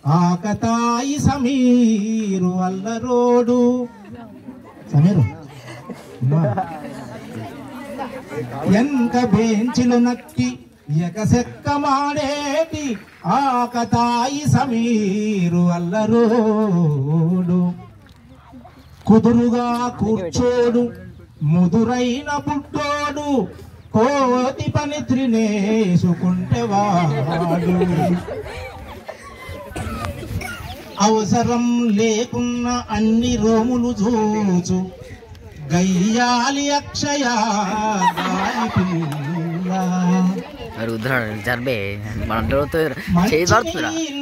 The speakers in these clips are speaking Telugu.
ఆకతాయి సమీరు అల్లరోడు సమీరు ఎన్క బెంచిలు నక్కి ఎకసెక్క మాడేటి ఆకతాయి సమీరు అల్లరోడు కుదురుగా కూర్చోడు ముదురైన బుట్టోడు కోతి పని త్రినేసుకుంటేవాడు అవసరం లేకున్న అన్ని రోములు చూచు గయ్యాలి అక్షయ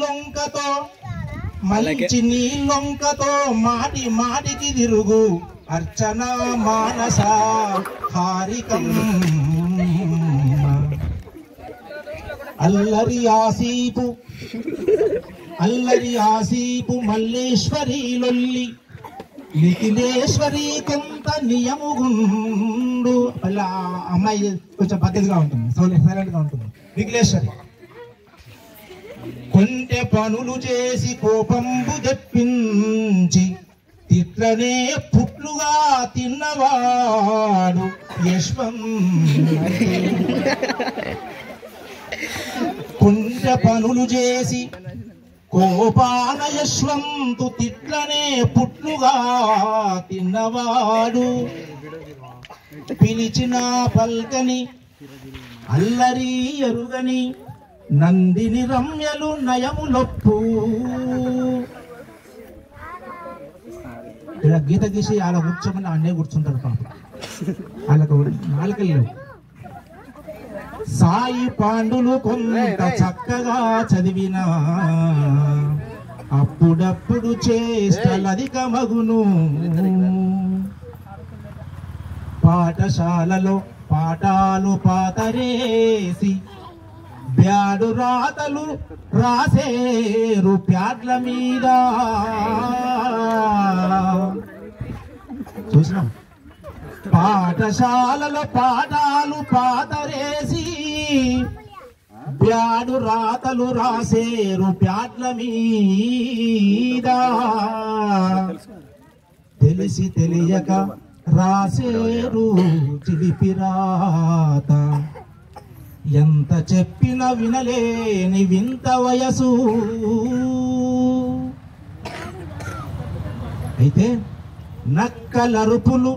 లొంకతో మంచి నీ లొంకతో మాటి మాటికి తిరుగు అర్చన మానస హారికం అల్లరి ఆసీపు మల్లేశ్వరి లొల్లి నిఖిలేశ్వరి కొంత నియముగుండు. అలా అమ్మాయి కొంచెం పద్ధతిగా ఉంటుంది, సైలెంట్ గా ఉంటుంది. నిఖిలేశ్వరి కొంటె పనులు చేసి కోపంబు తెప్పించి తిట్లనే పుట్లుగా తిన్నవాడు కొంటె పనులు చేసి కోపాన యశ్వంతు తిట్లనే పుట్లుగా తిన్నవాడు పిలిచిన పల్కని అల్లరి ఎరుగని నందిని రమ్యలు నయములొప్పు. ఇలా గీత గీసి అలా కూర్చోమని అన్నే కూర్చుంటారు పాప, వాళ్ళకు నాలుకలు. సాయి పాండులు కొంత చక్కగా చదివినా అప్పుడప్పుడు చేష్టలధిక మగును. పాఠశాలలో పాఠాలు పాతరేసి బ్యాడు రాతలు రాసేరు ప్యాడ్ల మీద. చూసినాం, పాఠశాలలో పాఠాలు పాతరేసి బ్యాడు రాతలు రాసేరు ప్యాడ్ల మీద. తెలిసి తెలియక రాసేరు చిలిపిరాత. ఎంత చెప్పిన వినలేని వింత వయసు. అయితే నక్కలరుపులు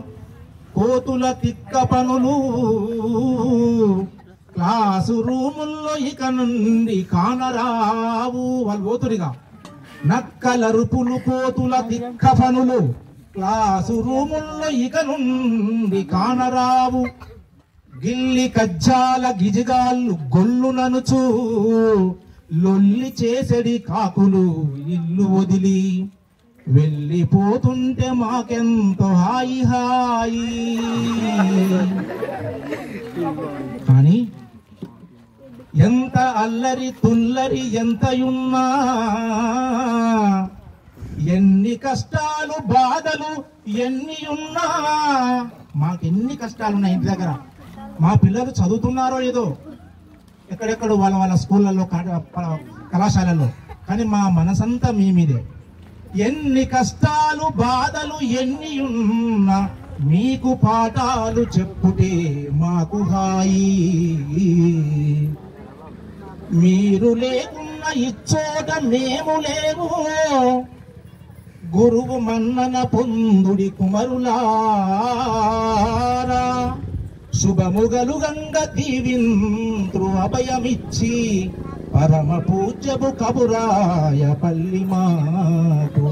కోతుల తిక్క పనులు క్లాసు రూముల్లో ఇక నుండి కానరావు. వాళ్ళు పోతుడిగా నక్కలరుపులు కోతుల తిక్క పనులు క్లాసు రూముల్లో ఇక నుండి కానరావు. గిల్లి కజ్జాల గిజిగాళ్ళు గొల్లు ననుచు లొల్లి చేసెడి కాకులు ఇల్లు వదిలి వెళ్ళిపోతుంటే మాకెంతో హాయి హాయి. కానీ ఎంత అల్లరి తుల్లరి ఎంతయున్నా, ఎన్ని కష్టాలు బాధలు ఎన్ని ఉన్నా, మాకెన్ని కష్టాలు ఉన్నాయి ఇంటి దగ్గర. మా పిల్లలు చదువుతున్నారో ఏదో ఎక్కడెక్కడో వాళ్ళ వాళ్ళ స్కూళ్ళల్లో కళాశాలలో, కానీ మా మనసంతా మీ మీదే. ఎన్ని కష్టాలు బాధలు ఎన్ని ఉన్నా మీకు పాఠాలు చెప్పుటే మాకు హాయి. మీరు లేకున్న ఇచ్చోట మేము లేము. గురువు మన్నన పొందుడి కుమరులారా. శుభముగలు గంగ దీవింత్రు అభయమిచ్చి పరమ పూజ్యపు కబురాయ పల్లి మాకు.